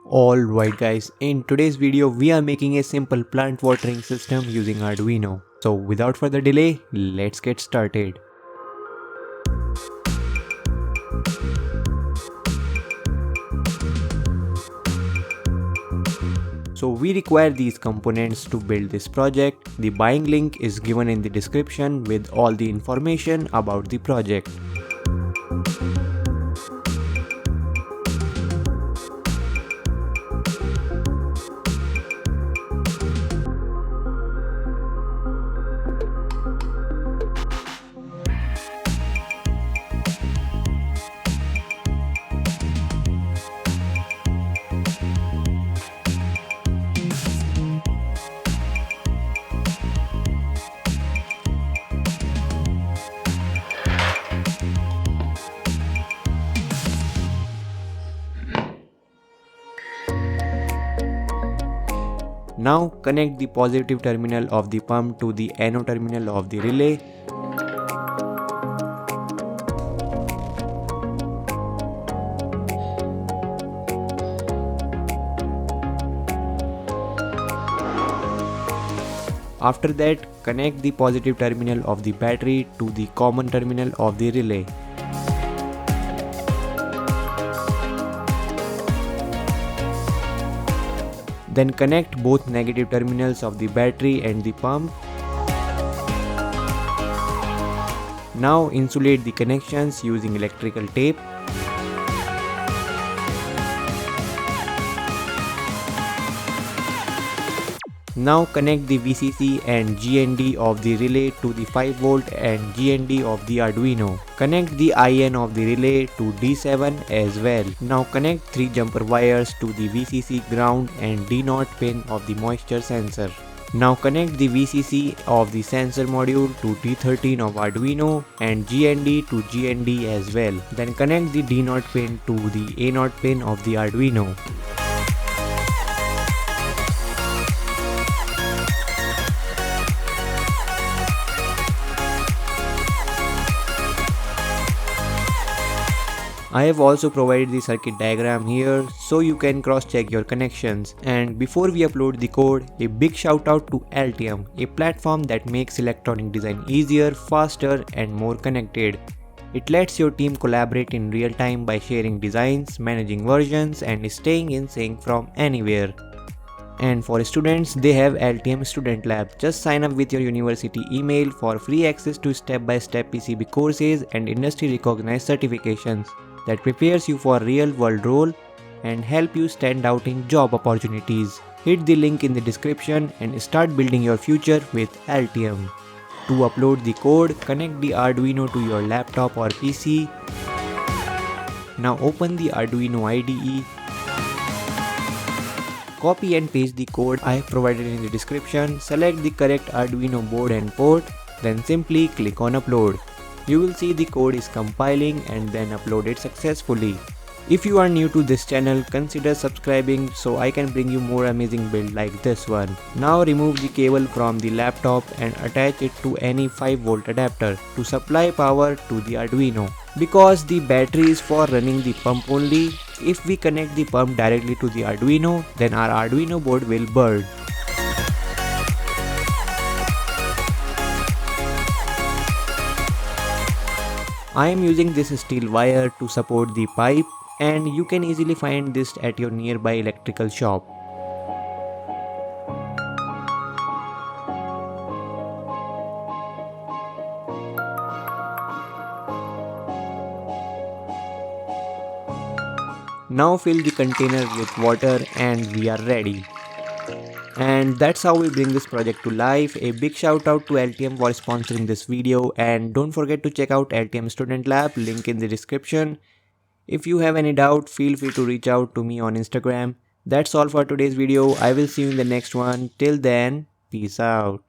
Alright guys, in today's video we are making a simple plant watering system using Arduino. So without further delay, let's get started. So we require these components to build this project. The buying link is given in the description with all the information about the project. Now connect the positive terminal of the pump to the anode terminal of the relay. After that, connect the positive terminal of the battery to the common terminal of the relay. Then connect both negative terminals of the battery and the pump. Now insulate the connections using electrical tape. Now connect the VCC and GND of the relay to the 5V and GND of the Arduino. Connect the IN of the relay to D7 as well. Now connect 3 jumper wires to the VCC ground and D0 pin of the moisture sensor. Now connect the VCC of the sensor module to D13 of Arduino and GND to GND as well. Then connect the D0 pin to the A0 pin of the Arduino. I have also provided the circuit diagram here so you can cross check your connections. And before we upload the code, a big shout out to Altium, a platform that makes electronic design easier, faster and more connected. It lets your team collaborate in real time by sharing designs, managing versions and staying in sync from anywhere. And for students, they have Altium Student Lab. Just sign up with your university email for free access to step-by-step PCB courses and industry recognized certifications that prepares you for real-world role and help you stand out in job opportunities. Hit the link in the description and start building your future with Altium. To upload the code, connect the Arduino to your laptop or PC. Now open the Arduino IDE. Copy and paste the code I have provided in the description. Select the correct Arduino board and port, then simply click on upload. You will see the code is compiling and then uploaded successfully. If you are new to this channel, consider subscribing so I can bring you more amazing build like this one. Now remove the cable from the laptop and attach it to any 5V adapter to supply power to the Arduino. Because the battery is for running the pump only, if we connect the pump directly to the Arduino, then our Arduino board will burn. I am using this steel wire to support the pipe, and you can easily find this at your nearby electrical shop. Now fill the container with water and we are ready. And that's how we bring this project to life. A big shout out to Altium for sponsoring this video, and don't forget to check out Altium Student Lab, link in the description. If you have any doubt, feel free to reach out to me on Instagram. That's all for today's video. I will see you in the next one. Till then, peace out.